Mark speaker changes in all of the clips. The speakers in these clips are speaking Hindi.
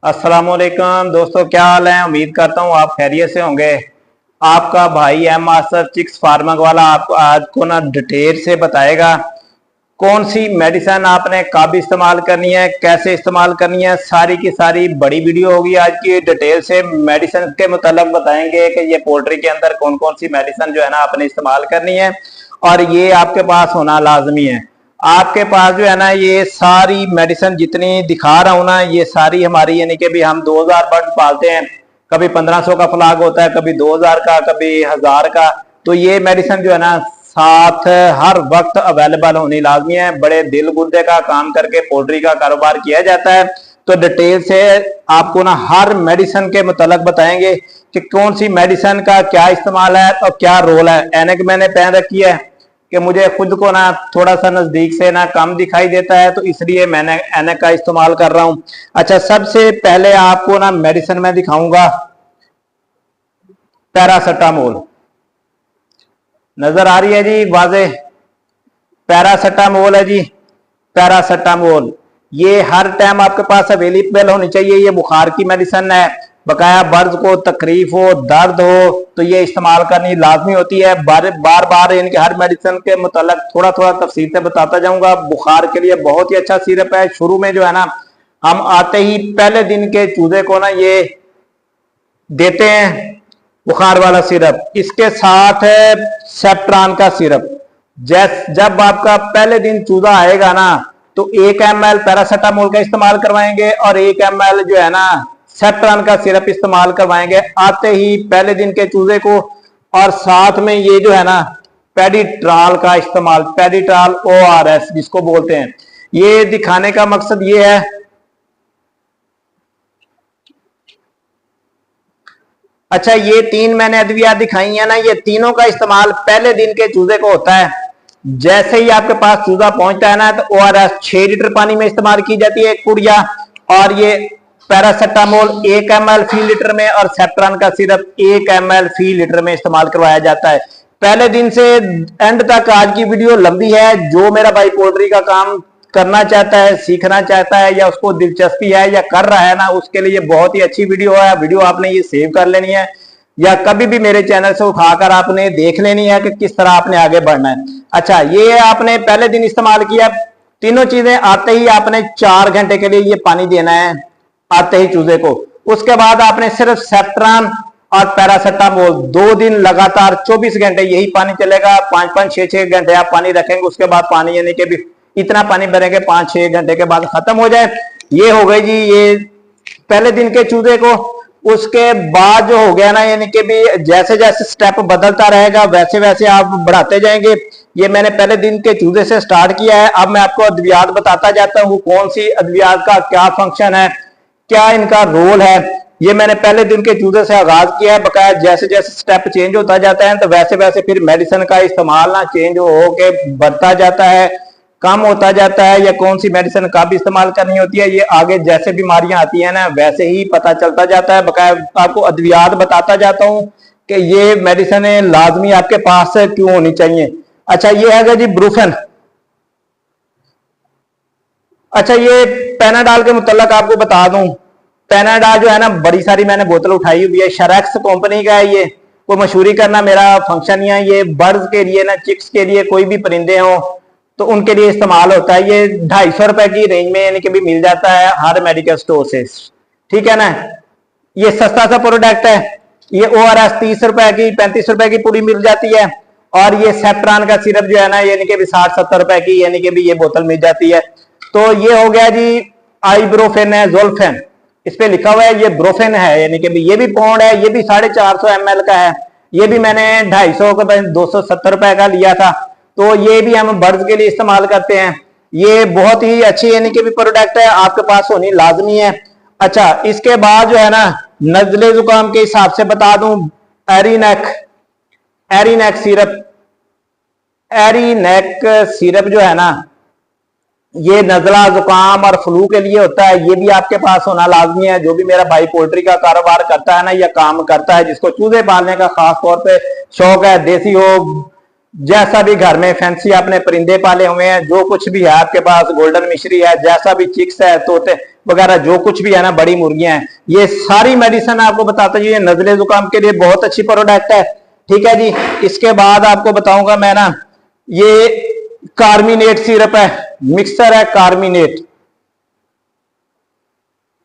Speaker 1: अस्सलामुअलैकुम दोस्तों, क्या हाल है। उम्मीद करता हूँ आप खैरियत से होंगे। आपका भाई एम मास्टर चिक्स फार्मर वाला आपको आज को ना डिटेल से बताएगा कौन सी मेडिसिन आपने कब इस्तेमाल करनी है, कैसे इस्तेमाल करनी है। सारी की सारी बड़ी वीडियो होगी आज की। डिटेल से मेडिसिन के मुताबिक बताएंगे कि ये पोल्ट्री के अंदर कौन कौन सी मेडिसिन जो है ना आपने इस्तेमाल करनी है, और ये आपके पास होना लाजमी है। आपके पास जो है ना ये सारी मेडिसिन जितनी दिखा रहा हूं ना, ये सारी हमारी, यानी कि भी हम 2000 बर्ड पालते हैं। कभी 1500 का फ्लाग होता है, कभी 2000 का, कभी 1000 का। तो ये मेडिसिन जो है ना साथ हर वक्त अवेलेबल होनी लाजमी है। बड़े दिल गुर्दे का काम करके पोल्ट्री का कारोबार किया जाता है। तो डिटेल से आपको ना हर मेडिसिन के मुतलक बताएंगे कि कौन सी मेडिसिन का क्या इस्तेमाल है और क्या रोल है। ऐनक मैंने पहन रखी है कि मुझे खुद को ना थोड़ा सा नजदीक से ना कम दिखाई देता है, तो इसलिए मैंने ऐनक का इस्तेमाल कर रहा हूं। अच्छा, सबसे पहले आपको ना मेडिसिन में दिखाऊंगा पैरासिटामोल। नजर आ रही है जी वाजे? पैरासिटामोल है जी, पैरासिटामोल। ये हर टाइम आपके पास अवेलेबल होनी चाहिए। ये बुखार की मेडिसिन है। बकाया बर्ज को तकलीफ हो, दर्द हो, तो ये इस्तेमाल करनी लाजमी होती है। बार बार इनके हर मेडिसिन के मुतालिक थोड़ा थोड़ा तफसील से बताता जाऊंगा। बुखार के लिए बहुत ही अच्छा सिरप है। शुरू में जो है ना हम आते ही पहले दिन के चूजे को ना ये देते हैं बुखार वाला सिरप। इसके साथ है सेप्ट्रान का सिरप। जब आपका पहले दिन चूजा आएगा ना तो 1 ml पैरासिटामोल का इस्तेमाल करवाएंगे और 1 ml जो है ना सेप्ट्रान का सिरप इस्तेमाल करवाएंगे आते ही पहले दिन के चूजे को। और साथ में ये जो है ना पेडिट्रॉल का इस्तेमाल, पेडिट्रॉल ORS जिसको बोलते हैं। ये दिखाने का मकसद ये है, अच्छा ये 3 मैंने अद्वियात दिखाई है ना, ये तीनों का इस्तेमाल पहले दिन के चूजे को होता है। जैसे ही आपके पास चूजा पहुंचता है ना तो ORS 6 लीटर पानी में इस्तेमाल की जाती है एक पुड़िया, और ये पैरासिटामोल 1 ml फी लीटर में और सेप्ट्रान का सिरप 1 ml फी लीटर में इस्तेमाल करवाया जाता है। पहले दिन से एंड तक आज की वीडियो लंबी है। जो मेरा भाई पोल्ट्री का काम करना चाहता है, सीखना चाहता है, या उसको दिलचस्पी है या कर रहा है ना, उसके लिए बहुत ही अच्छी वीडियो है। वीडियो आपने ये सेव कर लेनी है या कभी भी मेरे चैनल से उठाकर आपने देख लेनी है कि किस तरह आपने आगे बढ़ना है। अच्छा, ये आपने पहले दिन इस्तेमाल किया, तीनों चीजें आते ही आपने 4 घंटे के लिए ये पानी देना है आते ही चूजे को। उसके बाद आपने सिर्फ सेप्ट्रान और पैरासिटामोल 2 दिन लगातार 24 घंटे यही पानी चलेगा। 5-5, 6-6 घंटे आप पानी रखेंगे। उसके बाद पानी यानी कि भी इतना पानी भरेंगे 5-6 घंटे के बाद खत्म हो जाए। ये हो गई जी ये पहले दिन के चूजे को। उसके बाद जो हो गया ना, यानी कि भी जैसे जैसे स्टेप बदलता रहेगा वैसे वैसे आप बढ़ाते जाएंगे। ये मैंने पहले दिन के चूजे से स्टार्ट किया है। अब मैं आपको अद्वियात बताता जाता हूँ कौन सी अद्वियात का क्या फंक्शन है, क्या इनका रोल है। ये मैंने पहले दिन के चूजे से आगाज किया है। बकाया जैसे जैसे स्टेप चेंज होता जाता है तो वैसे वैसे फिर मेडिसिन का इस्तेमाल ना चेंज हो के बढ़ता जाता है, कम होता जाता है, या कौन सी मेडिसिन कब इस्तेमाल करनी होती है ये आगे जैसे बीमारियां आती है ना वैसे ही पता चलता जाता है। बकाया आपको अद्वियात बताता जाता हूं कि ये मेडिसिन लाजमी आपके पास क्यों होनी चाहिए। अच्छा, ये है जी ब्रूफेन। अच्छा, ये पैनाडॉल के मुतल्लक आपको बता दूं, पैनाडॉल जो है ना बड़ी सारी मैंने बोतल उठाई हुई है। शरक्स कंपनी का है। ये कोई मशहूरी करना मेरा फंक्शन ही है। ये बर्ड्स के लिए ना, चिक्स के लिए, कोई भी परिंदे हो तो उनके लिए इस्तेमाल होता है। ये 250 रुपए की रेंज में यानी कि भी मिल जाता है हर मेडिकल स्टोर से, ठीक है ना। ये सस्ता सा प्रोडक्ट है। ये ORS 30 रुपए की, 35 रुपए की पूरी मिल जाती है। और ये सेप्ट्रान का सिरप जो है ना यानी कि भी 60-70 रुपए की यानी कि भी ये बोतल मिल जाती है। तो ये हो गया जी आइब्रोफेन है, जोल्फेन इस पे लिखा हुआ है। ये ब्रोफेन है यानी कि भी ये भी पाउंड है। ये भी 450 ml का है। ये भी मैंने 250 का 270 रुपए का लिया था। तो ये भी हम बर्ड्स के लिए इस्तेमाल करते हैं। ये बहुत ही अच्छी यानी कि भी प्रोडक्ट है, आपके पास होनी लाजमी है। अच्छा, इसके बाद जो है ना नजले जुकाम के हिसाब से बता दूं, एरीनेक, एरीनेक सिरप, एरीनेक सिरप जो है ना ये नजला जुकाम और फ्लू के लिए होता है। ये भी आपके पास होना लाजमी है। जो भी मेरा भाई पोल्ट्री का कारोबार करता है ना या काम करता है, जिसको चूजे पालने का खास तौर पे शौक है, देसी हो, जैसा भी घर में फैंसी आपने परिंदे पाले हुए हैं, जो कुछ भी है आपके पास, गोल्डन मिश्री है, जैसा भी चिक्स है, तोते वगैरह जो कुछ भी है ना, बड़ी मुर्गियां हैं, ये सारी मेडिसिन आपको बताता हूँ। ये नजले जुकाम के लिए बहुत अच्छी प्रोडक्ट है, ठीक है जी। इसके बाद आपको बताऊंगा मैं ना, ये कार्मिनेट सिरप है, मिक्सर है कार्मिनेट,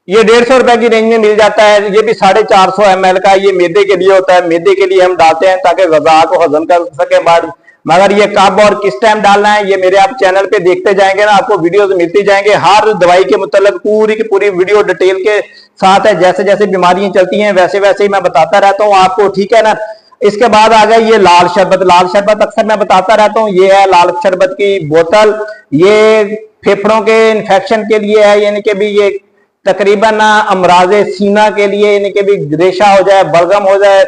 Speaker 1: ये 150 रुपए की रेंज में मिल जाता है। ये भी 450 ml का, ये मैदे के लिए होता है, मैदे के लिए हम डालते हैं ताकि गजा को हजम कर सके बाद। मगर ये कब और किस टाइम डालना है ये मेरे आप चैनल पे देखते जाएंगे ना, आपको वीडियोस मिलती जाएंगे, हर दवाई के मुताबिक पूरी की पूरी वीडियो डिटेल के साथ है। जैसे जैसे बीमारियां चलती हैं वैसे वैसे ही मैं बताता रहता हूँ आपको, ठीक है ना। इसके बाद आ गया ये लाल शरबत। लाल शरबत अक्सर मैं बताता रहता हूँ, ये है लाल शरबत की बोतल। ये फेफड़ों के इन्फेक्शन के लिए है, यानी कि भी ये तकरीबन अमराजे सीना के लिए, यानी कि भी रेशा हो जाए, बलगम हो जाए,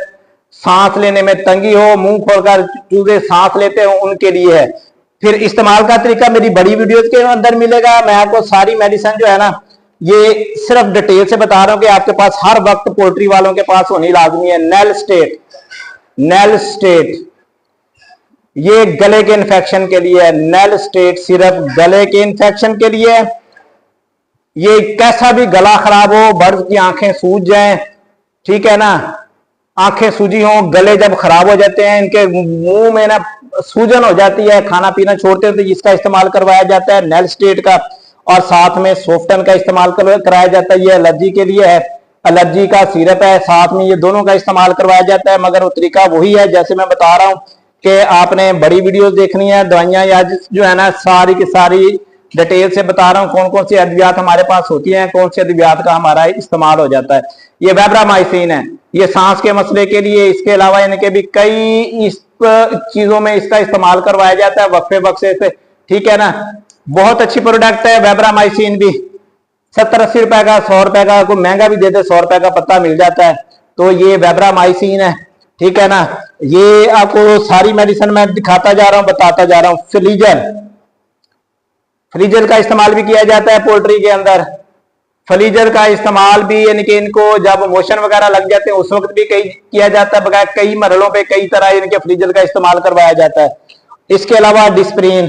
Speaker 1: सांस लेने में तंगी हो, मुंह खोलकर चूजे सांस लेते हो, उनके लिए है। फिर इस्तेमाल का तरीका मेरी बड़ी वीडियोस के अंदर मिलेगा। मैं आपको सारी मेडिसिन जो है ना, ये सिर्फ डिटेल से बता रहा हूं कि आपके पास हर वक्त पोल्ट्री वालों के पास होनी लाजमी है। नेल स्टेट, नेल स्टेट, ये गले के इन्फेक्शन के लिए है। नेल स्टेट सिर्फ गले के इन्फेक्शन के लिए है। ये कैसा भी गला खराब हो, बर्ड की आंखें सूज जाएं, ठीक है ना, आंखें सूजी हो, गले जब खराब हो जाते हैं, इनके मुंह में ना सूजन हो जाती है, खाना पीना छोड़ते हैं, तो इसका इस्तेमाल करवाया जाता है नेल स्टेट का। और साथ में सोफ्टन का इस्तेमाल कराया जाता है, ये एलर्जी के लिए है, एलर्जी का सिरप है, साथ में ये दोनों का इस्तेमाल करवाया जाता है। मगर वो तरीका वही है जैसे मैं बता रहा हूं कि आपने बड़ी वीडियोस देखनी है। दवाइयां या जो है ना सारी की सारी डिटेल से बता रहा हूँ, कौन कौन सी अद्वियात हमारे पास होती हैं, कौन सी अद्वियात का हमारा इस्तेमाल हो जाता है। ये वेब्रामाइसिन है, ये सांस के मसले के लिए। इसके अलावा यानी कि भी कई इस चीजों में इसका इस्तेमाल करवाया जाता है वक्फे वक्फे से, ठीक है ना। बहुत अच्छी प्रोडक्ट है वेब्रामाइसिन भी। 70-80 रुपए का, 100 रुपए का, कोई महंगा भी देते 100 रुपए का पत्ता मिल जाता है। तो ये वेब्रामाइसिन है, ठीक है ना। ये आपको सारी मेडिसिन मैं दिखाता जा रहा हूं, बताता जा रहा हूं। फ्लीजल, फ्लीजल का इस्तेमाल भी किया जाता है पोल्ट्री के अंदर। फ्लीजल का इस्तेमाल भी यानी कि इनको जब मोशन वगैरह लग जाते हैं उस वक्त भी कई किया जाता है, बगैर कई मरलों पे कई तरह इनके फ्लीजल का इस्तेमाल करवाया जाता है। इसके अलावा डिस्प्रीन,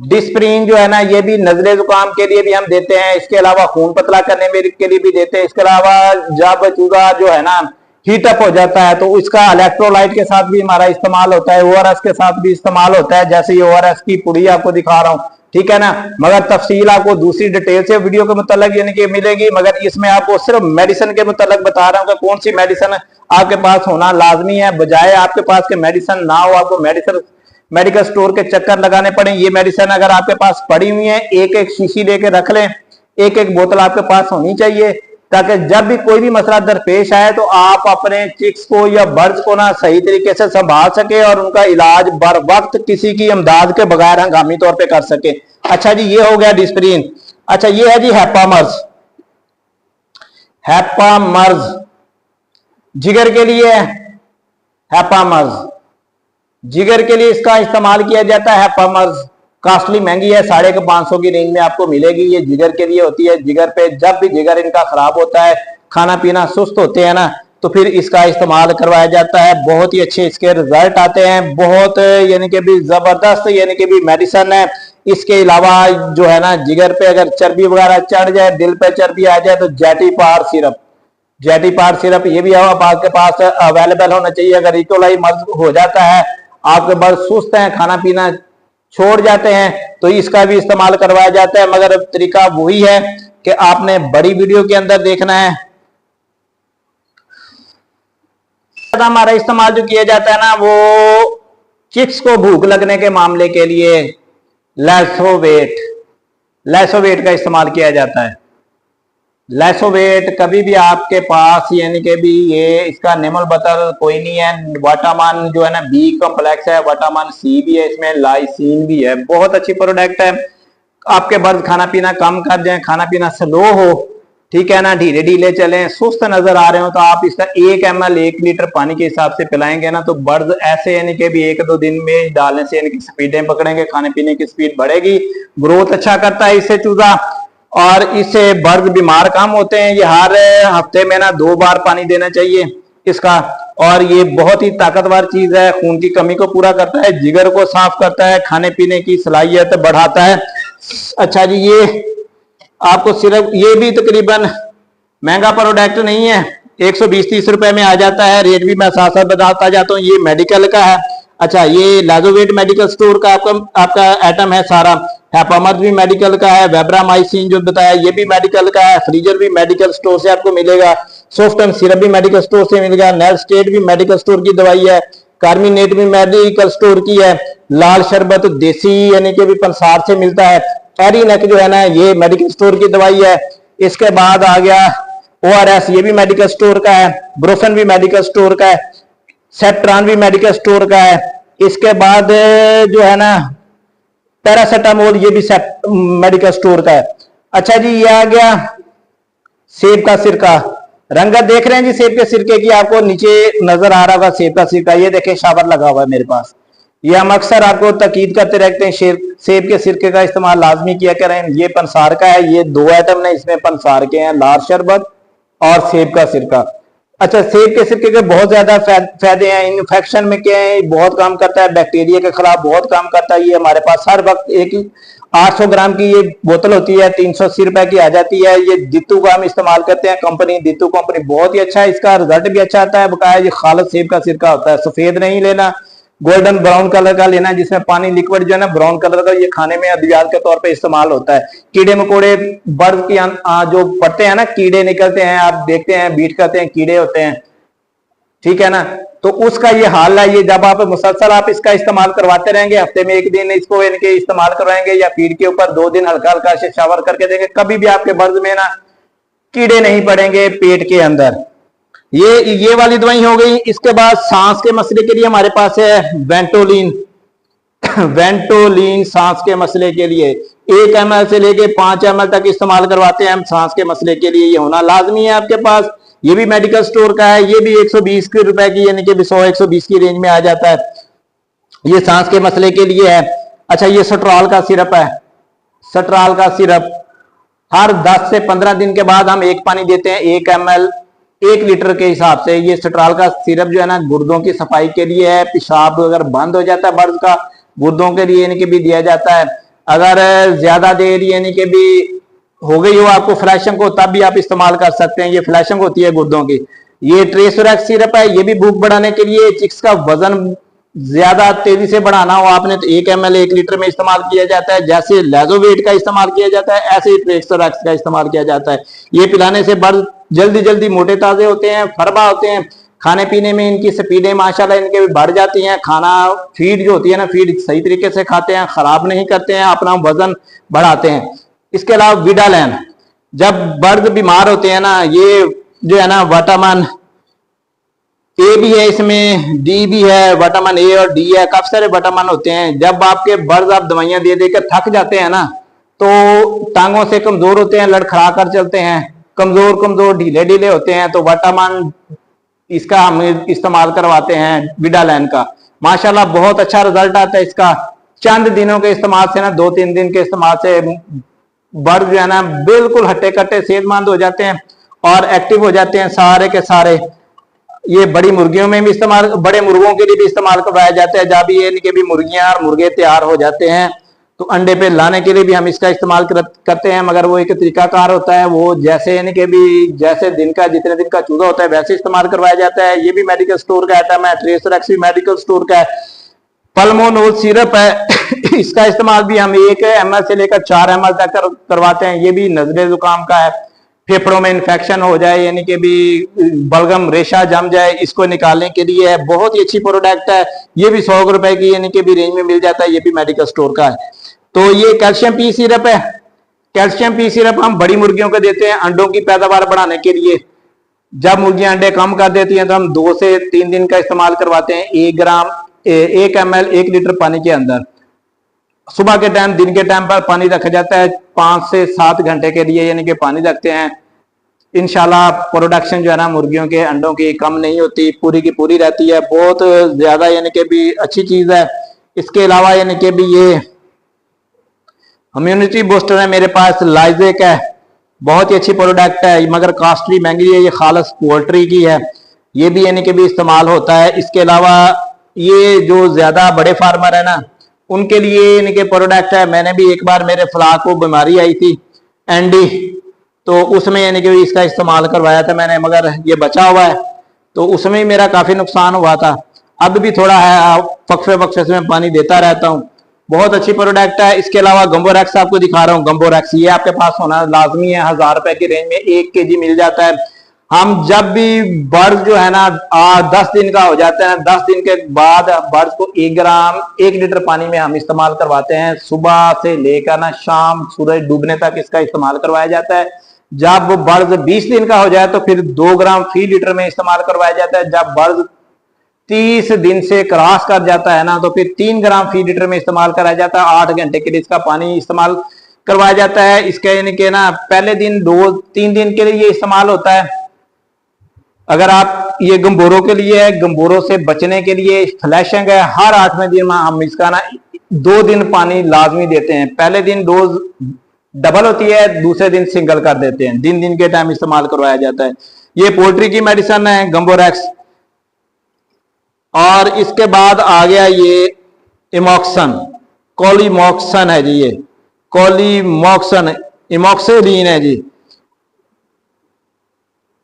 Speaker 1: डिस्प्रीन जो है ना, ये भी नजले जुकाम के लिए भी हम देते हैं। इसके अलावा खून पतला करने के लिए भी देते हैं। इसके अलावा जब चूजा जो है ना हीटअप हो जाता है तो इसका इलेक्ट्रोलाइट के साथ भी हमारा इस्तेमाल होता है, ओआरएस के साथ भी इस्तेमाल होता है। जैसे ये ओआरएस की पुड़ी आपको दिखा रहा हूं, ठीक है ना। मगर तफसील आपको दूसरी डिटेल से वीडियो के मुताबिक यानी कि मिलेगी, मगर इसमें आपको सिर्फ मेडिसिन के मुताबिक बता रहा हूं कि कौन सी मेडिसिन आपके पास होना लाजमी है। बजाय आपके पास के मेडिसिन ना हो, आपको मेडिसिन मेडिकल स्टोर के चक्कर लगाने पड़े। ये मेडिसिन अगर आपके पास पड़ी हुई है, एक एक शीशी लेके रख लें, एक एक बोतल आपके पास होनी चाहिए, ताकि जब भी कोई भी मसला दरपेश आए तो आप अपने चिक्स को या बर्ड्स को ना सही तरीके से संभाल सके और उनका इलाज बर वक्त किसी की इमदाद के बगैर हंगामी तौर पे कर सके। अच्छा जी, ये हो गया डिस्प्रीन। अच्छा, ये है जी हैपामर्ज। हैपामर्ज जिगर के लिए, हैपामर्ज जिगर के लिए इसका इस्तेमाल किया जाता है। हैपामर्ज कास्टली महंगी है, 550 की रेंज में आपको मिलेगी। ये जिगर के लिए होती है। जिगर पे जब भी जिगर इनका खराब होता है, खाना पीना सुस्त होते हैं ना, तो फिर इसका इस्तेमाल करवाया जाता है। बहुत ही अच्छे इसके रिजल्ट आते हैं, बहुत यानी कि भी जबरदस्त यानी कि भी मेडिसिन है। इसके अलावा जो है ना, जिगर पे अगर चर्बी वगैरह चढ़ जाए, दिल पे चर्बी आ जाए, तो जैटीपार सिरप, जैटीपार सिरप ये भी आपके पास अवेलेबल होना चाहिए। अगर इकोलाई मर्ज हो जाता है, आपके बर्ड सुस्त हैं, खाना पीना छोड़ जाते हैं, तो इसका भी इस्तेमाल करवाया जाता है। मगर तरीका वही है कि आपने बड़ी वीडियो के अंदर देखना है। हमारा इस्तेमाल जो किया जाता है ना, वो चिक्स को भूख लगने के मामले के लिए लैसोवेट, लैसोवेट का इस्तेमाल किया जाता है। लैसोवेट कभी भी आपके पास यानी कि भी ये इसका निमल बतल कोई नहीं है। वाटामान जो है ना बी कॉम्प्लेक्स है, वाटामान सी भी है, इसमें लाइसिन भी है। बहुत अच्छी प्रोडक्ट है। आपके बर्ड खाना पीना कम कर जाए, खाना पीना स्लो हो, ठीक है ना, ढीले ढीले चलें, सुस्त नजर आ रहे हो, तो आप इसका 1 ml 1 लीटर पानी के हिसाब से पिलाएंगे ना, तो बर्ड ऐसे यानी कि भी 1-2 दिन में डालने से यानी कि स्पीडें पकड़ेंगे, खाने पीने की स्पीड बढ़ेगी, ग्रोथ अच्छा करता है इससे चूजा, और इससे बर्ड बीमार कम होते हैं। ये हर हफ्ते में ना 2 बार पानी देना चाहिए। इसका। और ये बहुत ही ताकतवर चीज है, खून की कमी को पूरा करता है, जिगर को साफ करता है, खाने पीने की सलाहियत बढ़ाता है। अच्छा जी, ये आपको सिर्फ, ये भी तकरीबन महंगा प्रोडक्ट नहीं है, 120-30 रुपए में आ जाता है। रेट भी मैं साथ साथ बताता जाता हूँ। ये मेडिकल का है। अच्छा, ये लाजोवेट मेडिकल स्टोर का आपका आइटम है सारा। हैपामर्थ भी मेडिकल का है, वेब्रामाइसिन जो बताया ये भी मेडिकल का है, फ्रीजर भी मेडिकल स्टोर से आपको मिलेगा, सॉफ्टन सिरप भी मेडिकल स्टोर से मिलेगा, नेल स्टेट भी मेडिकल स्टोर की दवाई है, कार्मिनेट भी मेडिकल स्टोर की है, लाल शरबत देसी यानी कि भी पंसार से मिलता है, एरीनेक जो है ना ये मेडिकल स्टोर की दवाई है। इसके बाद आ गया ORS, ये भी मेडिकल स्टोर का है, ब्रोफन भी मेडिकल स्टोर का है, सेप्ट्रान भी मेडिकल स्टोर का है। इसके बाद जो है ना पैरासिटामोल, ये भी मेडिकल स्टोर का है। अच्छा जी, ये आ गया सेब का सिरका। रंगत देख रहे हैं जी सेब के सिरके की, आपको नीचे नजर आ रहा होगा सेब का सिरका। ये देखें शावर लगा हुआ है मेरे पास। ये हम अक्सर आपको ताकीद करते रहते हैं, सेब के सिरके का इस्तेमाल लाजमी किया करें। ये पंसार का है, ये 2 आइटम ने इसमें पंसार के हैं, लाल शरबत और सेब का सिरका। अच्छा, सेब के सिरके के बहुत ज्यादा फायदे हैं। इन्फेक्शन में क्या है, बहुत काम करता है, बैक्टीरिया के खिलाफ बहुत काम करता है। ये हमारे पास हर वक्त एक 800 ग्राम की ये बोतल होती है, 380 रुपए की आ जाती है। ये दित्तू का हम इस्तेमाल करते हैं, कंपनी दित्तू कंपनी बहुत ही अच्छा है, इसका रिजल्ट भी अच्छा आता है। बकाया ये खालिद सेब का सिरका होता है, सफेद नहीं लेना, गोल्डन ब्राउन कलर का लेना, जिसमें पानी लिक्विड जो है ना ब्राउन कलर का। ये खाने में अद्वियात के तौर पे इस्तेमाल होता है। कीड़े मकोड़े बर्ड की जो पड़ते हैं ना, कीड़े निकलते हैं, आप देखते हैं बीट करते हैं, कीड़े होते हैं, ठीक है ना, तो उसका ये हाल है। ये जब आप मुसलसल आप इसका इस्तेमाल करवाते रहेंगे, हफ्ते में 1 दिन इसको इनके इस्तेमाल करवाएंगे या फीड के ऊपर 2 दिन हल्का हल्का से शावर करके देंगे, कभी भी आपके बर्द में ना कीड़े नहीं पड़ेंगे पेट के अंदर। ये वाली दवाई हो गई। इसके बाद सांस के मसले के लिए हमारे पास है वेंटोलिन। वेंटोलिन सांस के मसले के लिए 1 ml से लेके 5 ml तक इस्तेमाल करवाते हैं हम सांस के मसले के लिए। ये होना लाजमी है आपके पास। ये भी मेडिकल स्टोर का है, ये भी 120 रुपए की यानी कि 100-120 की रेंज में आ जाता है। ये सांस के मसले के लिए है। अच्छा, ये सट्रॉल का सिरप है। सट्रॉल का सिरप हर 10 से 15 दिन के बाद हम एक पानी देते हैं, 1 ml 1 लीटर के हिसाब से। ये सट्रॉल का सिरप जो है ना गुर्दों की सफाई के लिए है। पेशाब अगर बंद हो जाता है बर्द का, गुर्दों के लिए यानी कि भी दिया जाता है। अगर ज्यादा देर यानी कि भी हो गई हो आपको फ्लैशिंग को, तब भी आप इस्तेमाल कर सकते हैं। ये फ्लैशिंग होती है गुर्दों की। ये ट्रेसोरेक्स सिरप है, ये भी भूख बढ़ाने के लिए। चिक्स का वजन ज्यादा तेजी से बढ़ाना हो आपने तो 1 ml 1 लीटर में इस्तेमाल किया जाता है। जैसे लाजोवेट का इस्तेमाल किया जाता है, ऐसे ही ट्रेसोरेक्स का इस्तेमाल किया जाता है। ये पिलाने से बर्द जल्दी जल्दी मोटे ताजे होते हैं, फरबा होते हैं। खाने पीने में इनकी स्पीडें माशाल्लाह इनके भी बढ़ जाती हैं। खाना फीड जो होती है ना, फीड सही तरीके से खाते हैं, खराब नहीं करते हैं, अपना वजन बढ़ाते हैं। इसके अलावा विडालैन, जब बर्द बीमार होते हैं ना, ये जो है ना विटामिन ए भी है इसमें, डी भी है, विटामिन ए और डी है, काफी सारे विटामिन होते हैं। जब आपके बर्द आप दवाइयां दे देकर थक जाते हैं ना, तो टांगों से कमजोर होते हैं, लड़खड़ा कर चलते हैं, कमजोर कमजोर ढीले ढीले होते हैं, तो विटामिन इसका हम इस्तेमाल करवाते हैं विडालैन का। माशाल्लाह बहुत अच्छा रिजल्ट आता है इसका। चंद दिनों के इस्तेमाल से ना, 2-3 दिन के इस्तेमाल से बर्द जो है ना बिल्कुल हट्टे कट्टे सेहतमंद हो जाते हैं और एक्टिव हो जाते हैं सारे के सारे। ये बड़ी मुर्गियों में भी इस्तेमाल, बड़े मुर्गों के लिए भी इस्तेमाल करवाया जाता है। जब ये इनके भी मुर्गियां और मुर्गे तैयार हो जाते हैं तो अंडे पे लाने के लिए भी हम इसका इस्तेमाल करते हैं, मगर वो एक तरीकाकार होता है। वो जैसे यानी कि भी जैसे दिन का जितने दिन का चूजा होता है वैसे इस्तेमाल करवाया जाता है। ये भी मेडिकल स्टोर का आइटम है। ट्रेसोरेक्स भी मेडिकल स्टोर का है। पल्मोनोल सिरप है, इसका इस्तेमाल भी हम 1 ml से लेकर 4 ml तक करवाते हैं। ये भी नजरे जुकाम का है, फेफड़ों में इन्फेक्शन हो जाए यानी कि भी बलगम रेशा जम जाए, इसको निकालने के लिए है। बहुत ही अच्छी प्रोडक्ट है। ये भी 100 रुपए की यानी कि भी रेंज में मिल जाता है। ये भी मेडिकल स्टोर का है। तो ये कैल्शियम पी सिरप है। कैल्शियम पी सिरप हम बड़ी मुर्गियों को देते हैं अंडों की पैदावार बढ़ाने के लिए। जब मुर्गियां अंडे कम कर देती हैं तो हम 2 से 3 दिन का इस्तेमाल करवाते हैं 1 ml 1 लीटर पानी के अंदर। सुबह के टाइम, दिन के टाइम पर पानी रखा जाता है 5 से 7 घंटे के लिए यानी कि पानी रखते हैं। इंशाल्लाह प्रोडक्शन जो है ना मुर्गियों के अंडों की कम नहीं होती, पूरी की पूरी रहती है। बहुत ज्यादा यानी कि भी अच्छी चीज है। इसके अलावा यानी कि भी ये इम्यूनिटी बूस्टर है मेरे पास, लाइजेक है, बहुत ही अच्छी प्रोडक्ट है, मगर कॉस्टली महंगी है। ये खालस पोल्ट्री की है। ये भी यानी कि भी इस्तेमाल होता है। इसके अलावा ये जो ज्यादा बड़े फार्मर है ना, उनके लिए यानी कि प्रोडक्ट है। मैंने भी एक बार मेरे फ्लाक को बीमारी आई थी एंडी, तो उसमें यानी कि इसका इस्तेमाल करवाया था मैंने, मगर ये बचा हुआ है, तो उसमें मेरा काफी नुकसान हुआ था। अब भी थोड़ा है, वक्फे वक्फे से मैं पानी देता रहता हूँ। बहुत अच्छी प्रोडक्ट है। इसके अलावा गंबोरेक्स आपको दिखा रहा हूँ। गंबोरेक्स ये आपके पास होना लाजमी है। 1000 रुपए की रेंज में 1 kg मिल जाता है। हम जब भी बर्ड जो है ना 10 दिन का हो जाता है, 10 दिन के बाद बर्ड को 1 ग्राम 1 लीटर पानी में हम इस्तेमाल करवाते हैं। सुबह से लेकर ना शाम सूरज डूबने तक इसका इस्तेमाल करवाया जाता है। जब बर्ड 20 दिन का हो जाए तो फिर 2 ग्राम फी लीटर में इस्तेमाल करवाया जाता है। जब बर्ड 30 दिन से क्रॉस कर जाता है ना, तो फिर 3 ग्राम फी लीटर में इस्तेमाल कराया जाता है। 8 घंटे के लिए इसका पानी इस्तेमाल करवाया जाता है। इसके यानी कि ना पहले दिन 2-3 दिन के लिए ये इस्तेमाल होता है। अगर आप ये गंबोरों के लिए है, गंबोरों से बचने के लिए फ्लैशिंग है। हर 8वें दिन में हम इसका ना 2 दिन पानी लाजमी देते हैं। पहले दिन डोज डबल होती है, दूसरे दिन सिंगल कर देते हैं। दिन दिन के टाइम इस्तेमाल करवाया जाता है। ये पोल्ट्री की मेडिसिन है गंबोरेक्स। और इसके बाद आ गया ये इमोक्सन, कोलीमोक्सन है जी, ये कोलीमोक्सन इमोक्सेलिन है जी।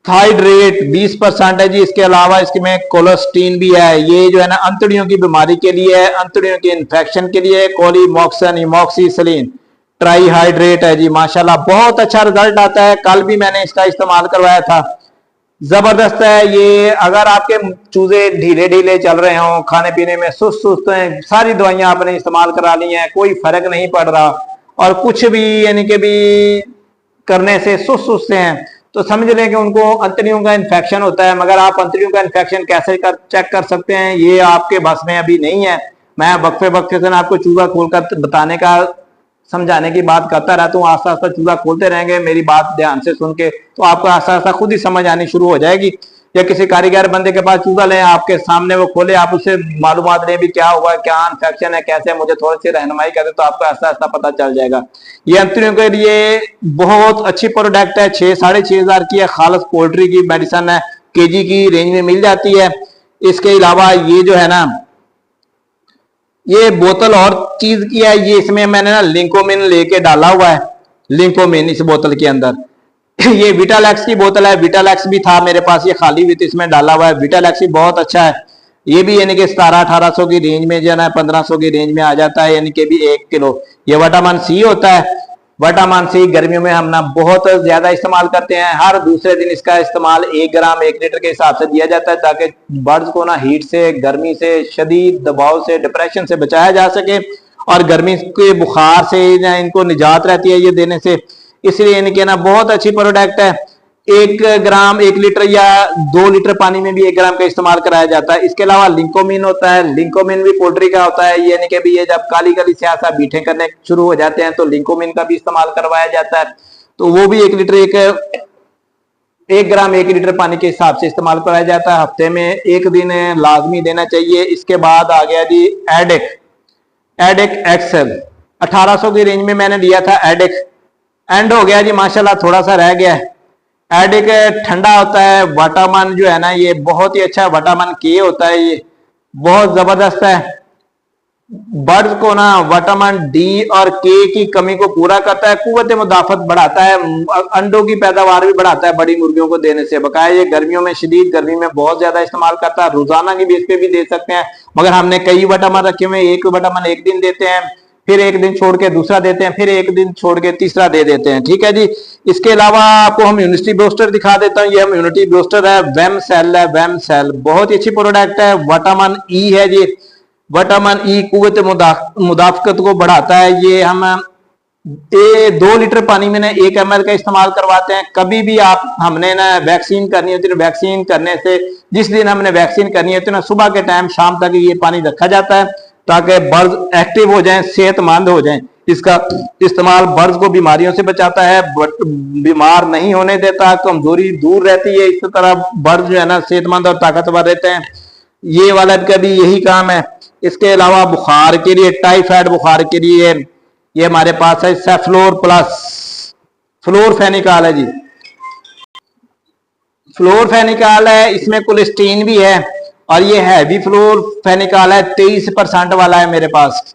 Speaker 1: थाइड्रेट 20% है जी। इसके अलावा इसमें कोलेस्टीन भी है। ये जो है ना अंतड़ियों की बीमारी के लिए है, अंतड़ियों के इन्फेक्शन के लिए। कोलीमोक्सन इमोक्सिसिलिन ट्राईहाइड्रेट है जी। माशाल्लाह बहुत अच्छा रिजल्ट आता है। कल भी मैंने इसका इस्तेमाल करवाया था, जबरदस्त है ये। अगर आपके चूजे ढीले ढीले चल रहे हो, खाने पीने में सुस्त सुस्त हैं, सारी दवाइयां आपने इस्तेमाल करा ली हैं, कोई फर्क नहीं पड़ रहा, और कुछ भी यानी कि भी करने से सुस्त सुस्त हैं, तो समझ लें कि उनको अंतड़ियों का इन्फेक्शन होता है। मगर आप अंतड़ियों का इन्फेक्शन कैसे चेक कर सकते हैं, ये आपके बस में अभी नहीं है। मैं वक्फे वक्फे से आपको चूजा खोलकर बताने का, समझाने की बात करता रहता हूँ। आस्ता आस्ता चूजा खोलते रहेंगे मेरी बात ध्यान से सुन के, तो आपको आस्ता आस्ता खुद ही समझ आनी शुरू हो जाएगी। या किसी कारीगर बंदे के पास चूजा लें, आपके सामने वो खोले, आप उससे मालूमात लें भी क्या हुआ, क्या इन्फेक्शन है, कैसे, मुझे थोड़ी सी रहनुमाई करें, तो आपको आस्ता आस्ता पता चल जाएगा। ये अंतड़ियों के लिए बहुत अच्छी प्रोडक्ट है। 6-6.5 की है। खालस पोल्ट्री की मेडिसिन है, केजी की रेंज में मिल जाती है। इसके अलावा ये जो है ना, ये बोतल और चीज की है। ये इसमें मैंने ना लिंकोमिन लेके डाला हुआ है, लिंकोमिन इस बोतल के अंदर। ये विटालैक्स की बोतल है, विटालैक्स भी था मेरे पास, ये खाली भी इसमें डाला हुआ है। विटालैक्स भी बहुत अच्छा है। ये भी यानी कि 1700-1800 की रेंज में जो है 1500 की रेंज में आ जाता है, यानी कि भी 1 किलो। ये विटामिन सी होता है। विटामिन सी गर्मियों में हम ना बहुत ज्यादा इस्तेमाल करते हैं। हर दूसरे दिन इसका इस्तेमाल 1 ग्राम 1 लीटर के हिसाब से दिया जाता है, ताकि बर्ड्स को ना हीट से, गर्मी से, शदीद दबाव से, डिप्रेशन से बचाया जा सके, और गर्मी के बुखार से इनको निजात रहती है ये देने से। इसलिए इनके ना बहुत अच्छी प्रोडक्ट है। 1 ग्राम 1 लीटर या 2 लीटर पानी में भी 1 ग्राम का इस्तेमाल कराया जाता है। इसके अलावा लिंकोमिन होता है। लिंकोमिन भी पोल्ट्री का होता है। यानी कि भी ये जब काली काली स्यासा बीठे करने शुरू हो जाते हैं, तो लिंकोमिन का भी इस्तेमाल करवाया जाता है। तो वो भी 1 लीटर 1 ग्राम 1 लीटर पानी के हिसाब से इस्तेमाल कराया जाता है। हफ्ते में 1 दिन लाजमी देना चाहिए। इसके बाद आ गया जी एडेक, एडेक एक्सेल 1800 की रेंज में मैंने लिया था। एडेक एंड हो गया जी माशाल्लाह, थोड़ा सा रह गया है। एडिक ठंडा होता है। विटामिन जो है ना, ये बहुत ही अच्छा विटामिन के होता है, ये बहुत जबरदस्त है। बर्ड्स को ना विटामिन डी और के की कमी को पूरा करता है, कुव्वत मुदाफत बढ़ाता है, अंडों की पैदावार भी बढ़ाता है बड़ी मुर्गियों को देने से। बकाया ये गर्मियों में, शदीद गर्मी में बहुत ज्यादा इस्तेमाल करता है। रोजाना की बेस पे भी दे सकते हैं, मगर हमने कई विटामिन रखे हुए। एक विटामिन एक दिन देते हैं, फिर 1 दिन छोड़ के दूसरा देते हैं, फिर 1 दिन छोड़ के तीसरा दे देते हैं। ठीक है जी। इसके अलावा आपको हम इम्यूनिटी बूस्टर दिखा देता हूं। ये इम्यूनिटी बूस्टर है, वेम सेल है, वेम सेल बहुत ही अच्छी प्रोडक्ट है। विटामिन ई है जी। विटामिन ई कुव्वत मुदाफकत को बढ़ाता है। ये हम 2 लीटर पानी में ना 1 ml का इस्तेमाल करवाते हैं। कभी भी आप हमने ना वैक्सीन करनी होती है, वैक्सीन करने से जिस दिन हमने वैक्सीन करनी होती है ना, सुबह के टाइम शाम तक ये पानी रखा जाता है, ताकि बर्ड्स एक्टिव हो जाएं, सेहतमंद हो जाएं। इसका इस्तेमाल बर्ड्स को बीमारियों से बचाता है, बीमार नहीं होने देता, कमजोरी दूर रहती है। इस तरह बर्ड्स जो है ना सेहतमंद और ताकतवर रहते हैं। ये वाला का भी यही काम है। इसके अलावा बुखार के लिए, टाइफाइड बुखार के लिए ये हमारे पास है सेफ्लोर प्लस, फ्लोरफेनिकॉल है जी। फ्लोरफेनिकॉल है, इसमें कोलेस्टीन भी है, और ये हैवी फ्लोरफेनिकॉल है, 23% वाला है मेरे पास।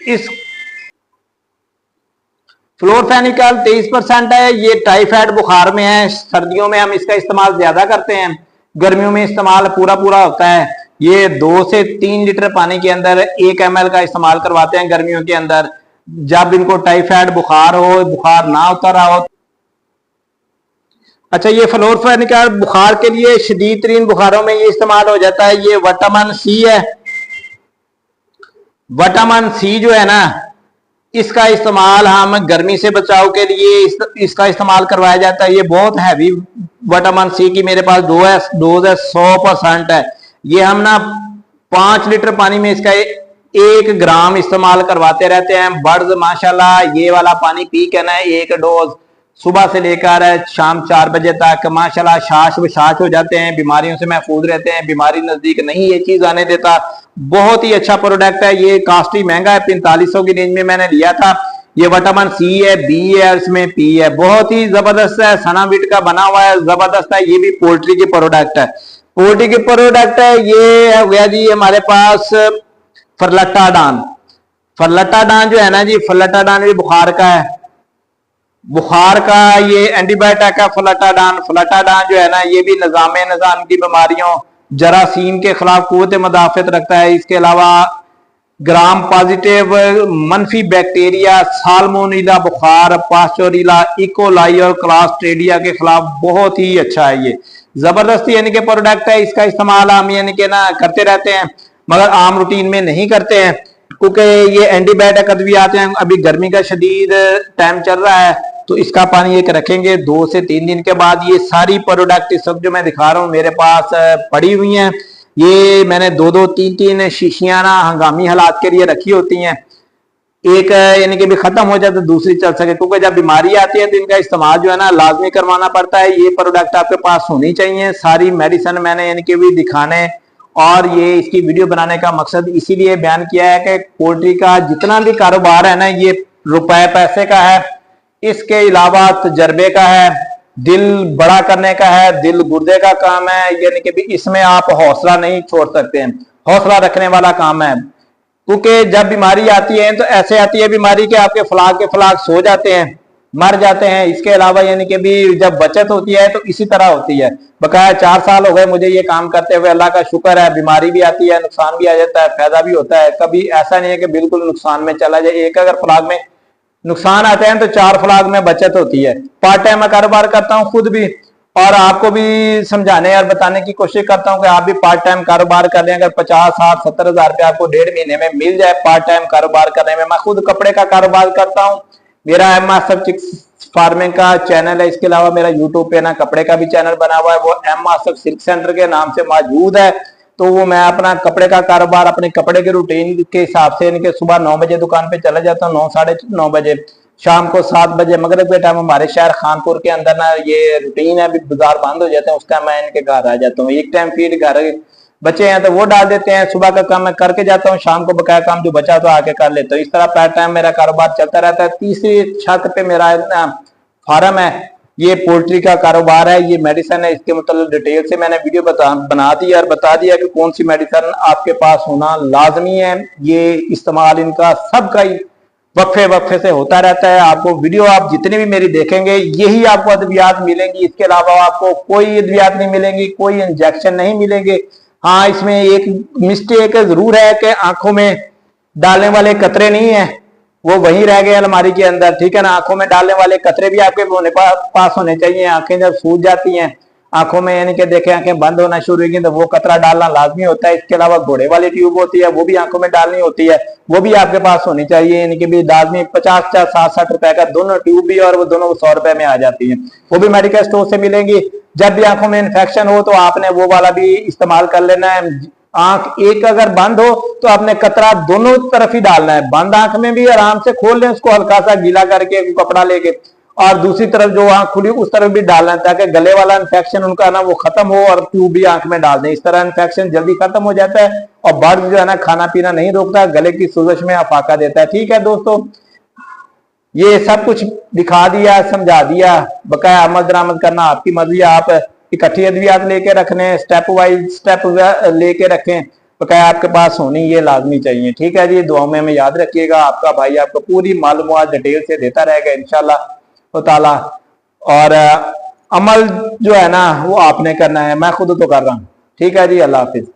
Speaker 1: इस फ्लोरफेनिकॉल 23% है, ये टाइफाइड बुखार में है, सर्दियों में हम इसका इस्तेमाल ज्यादा करते हैं, गर्मियों में इस्तेमाल पूरा पूरा होता है। ये 2 से 3 लीटर पानी के अंदर 1 ml का इस्तेमाल करवाते हैं गर्मियों के अंदर, जब इनको टाइफाइड बुखार हो, बुखार ना उतर रहा हो। अच्छा, ये फ्लोरफेनिकॉल बुखार के लिए शदीद तरीन बुखारों में ये इस्तेमाल हो जाता है। ये विटामिन सी है, विटामिन सी जो है ना, इसका इस्तेमाल हम गर्मी से बचाव के लिए इसका इस्तेमाल करवाया जाता है। ये बहुत हैवी विटामिन सी की मेरे पास डोज है 100% है। ये हम ना 5 लीटर पानी में इसका 1 ग्राम इस्तेमाल करवाते रहते हैं। बर्ड्स माशाल्लाह ये वाला पानी पी के ना 1 डोज सुबह से लेकर शाम 4 बजे तक माशाल्लाह शाश विशाश हो जाते हैं, बीमारियों से महफूज रहते हैं, बीमारी नजदीक नहीं ये चीज आने देता। बहुत ही अच्छा प्रोडक्ट है, ये कास्टली महंगा है, 4500 की रेंज में मैंने लिया था। ये विटामिन सी है, बी है, इसमें पी है, बहुत ही जबरदस्त है, सनाविट का बना हुआ है, जबरदस्त है। ये भी पोल्ट्री के प्रोडक्ट है, पोल्ट्री के प्रोडक्ट है। ये हो गया जी हमारे पास फरलटाडान। फरलटाडान जो है ना जी, फरलटाडान भी बुखार का है, बुखार का ये एंटीबायोटिक है फलटाडान। फलटाडान जो है ना, ये भी निजाम की बीमारियों, जरासीम के खिलाफ कुव्वत मदाफत रखता है। इसके अलावा ग्राम पॉजिटिव मनफी बैक्टीरिया, साल्मोनेला बुखार, पास्चोरिला, इकोलाई और क्लास्ट्रेडिया के खिलाफ बहुत ही अच्छा है। ये जबरदस्ती यानी कि प्रोडक्ट है, इसका इस्तेमाल हम यानी कि ना करते रहते हैं, मगर आम रूटीन में नहीं करते हैं, क्योंकि ये एंटीबायोटिक अद्वियात हैं। अभी गर्मी का शदीद टाइम चल रहा है, तो इसका पानी एक रखेंगे, 2 से 3 दिन के बाद ये सारी प्रोडक्ट इस वक्त जो मैं दिखा रहा हूँ मेरे पास पड़ी हुई हैं। ये मैंने 2-2, 3-3 शीशियां ना हंगामी हालात के लिए रखी होती हैं, एक यानी कि भी खत्म हो जाए तो दूसरी चल सके, क्योंकि जब बीमारी आती है तो इनका इस्तेमाल जो है ना लाजमी करवाना पड़ता है। ये प्रोडक्ट आपके पास होनी चाहिए। सारी मेडिसिन मैंने यानी कि भी दिखाने और ये इसकी वीडियो बनाने का मकसद इसीलिए बयान किया है कि पोल्ट्री का जितना भी कारोबार है ना, ये रुपए पैसे का है, इसके अलावा तजर्बे का है, दिल बड़ा करने का है, दिल गुर्दे का काम है, यानी कि भी इसमें आप हौसला नहीं छोड़ सकते हैं, हौसला रखने वाला काम है। क्योंकि जब बीमारी आती है तो ऐसे आती है बीमारी के आपके फलाक के फलाक सो जाते हैं, मर जाते हैं। इसके अलावा यानी कि भी जब बचत होती है तो इसी तरह होती है। बकाया 4 साल हो गए मुझे ये काम करते हुए, अल्लाह का शुक्र है। बीमारी भी आती है, नुकसान भी आ जाता है, फायदा भी होता है, कभी ऐसा नहीं है कि बिल्कुल नुकसान में चला जाए। एक अगर फलाक में नुकसान आते हैं तो 4 फलाक में बचत होती है। पार्ट टाइम मैं कारोबार करता हूँ खुद भी, और आपको भी समझाने और बताने की कोशिश करता हूं कि आप भी पार्ट टाइम कारोबार कर लें। अगर 50, 60, 70 हजार रुपया आपको 1.5 महीने में मिल जाए पार्ट टाइम कारोबार करने में। मैं खुद कपड़े का कारोबार करता हूं, मेरा एम चिक्स फार्मिंग का चैनल है। इसके अलावा मेरा यूट्यूब पे ना कपड़े का भी चैनल बना हुआ है, वो एम सिल्क सेंटर के नाम से मौजूद है। तो वो मैं अपना कपड़े का कारोबार अपने कपड़े के रूटीन के हिसाब से यानी कि सुबह 9 बजे दुकान पे चला जाता हूँ, 9, साढ़े 9 बजे, शाम को 7 बजे मगरिब के टाइम हमारे शहर खानपुर के अंदर ना ये रूटीन है, अभी बाजार बंद हो जाते हैं, उस टाइम मैं इनके घर आ जाता हूँ। एक टाइम फीड घर बचे हैं तो वो डाल देते हैं, सुबह का काम मैं करके जाता हूँ, शाम को बकाया काम जो बचा तो आके कर लेता हूँ। इस तरह पार्ट टाइम मेरा कारोबार चलता रहता है। तीसरी छत पे मेरा फार्म है, ये पोल्ट्री का कारोबार है, ये मेडिसिन है, इसके मतलब डिटेल से मैंने वीडियो बना दी और बता दिया कि कौन सी मेडिसिन आपके पास होना लाजमी है। ये इस्तेमाल इनका सबका ही वक्फे से होता रहता है। आपको वीडियो आप जितनी भी मेरी देखेंगे यही आपको अद्वियात मिलेंगी, इसके अलावा आपको कोई अद्वियात नहीं मिलेंगी, कोई इंजेक्शन नहीं मिलेंगे। हाँ, इसमें एक मिस्टेक जरूर है कि आंखों में डालने वाले कतरे नहीं है, वो वहीं रह गए अलमारी के अंदर, ठीक है ना। आंखों में डालने वाले कतरे भी आपके पास होने चाहिए। आंखें जब सूज जाती हैं आंखों में, यानी कि देखें आंखें बंद होना शुरू होगी तो वो कतरा डालना लाजमी होता है। इसके अलावा घोड़े वाली ट्यूब होती है, वो भी आंखों में डालनी होती है, वो भी आपके पास होनी चाहिए। यानी कि भी लाजमी 50, 60 रुपए का दोनों ट्यूब भी, और वो दोनों 100 रुपए में आ जाती है। वो भी मेडिकल स्टोर से मिलेंगी। जब भी आंखों में इन्फेक्शन हो तो आपने वो वाला भी इस्तेमाल कर लेना है। आंख एक अगर बंद हो तो आपने कतरा दोनों तरफ ही डालना है, बंद आंख में भी आराम से खोल लें उसको हल्का सा गीला करके कपड़ा लेके, और दूसरी तरफ जो आंख खुली उस तरफ भी डालना है, ताकि गले वाला इन्फेक्शन उनका ना वो खत्म हो और ट्यूब भी आंख में डाल दें। इस तरह इन्फेक्शन जल्दी खत्म हो जाता है और बर्ड जो है ना खाना पीना नहीं रोकता, गले की सोजश में अफाका देता है। ठीक है दोस्तों, ये सब कुछ दिखा दिया, समझा दिया। बकाया अमल दरामद करना आपकी मर्जी, आप इकट्ठी अद्वियात लेके रखने, स्टेप वाइज स्टेप लेके रखें, बकाया आपके पास होनी ये लाजमी चाहिए। ठीक है जी, दुआओं में हमें याद रखिएगा। आपका भाई आपको पूरी मालूमात डिटेल से देता रहेगा इंशाल्लाह ताला। और अमल जो है ना वो आपने करना है, मैं खुद तो कर रहा हूँ। ठीक है जी, अल्लाह हाफिज।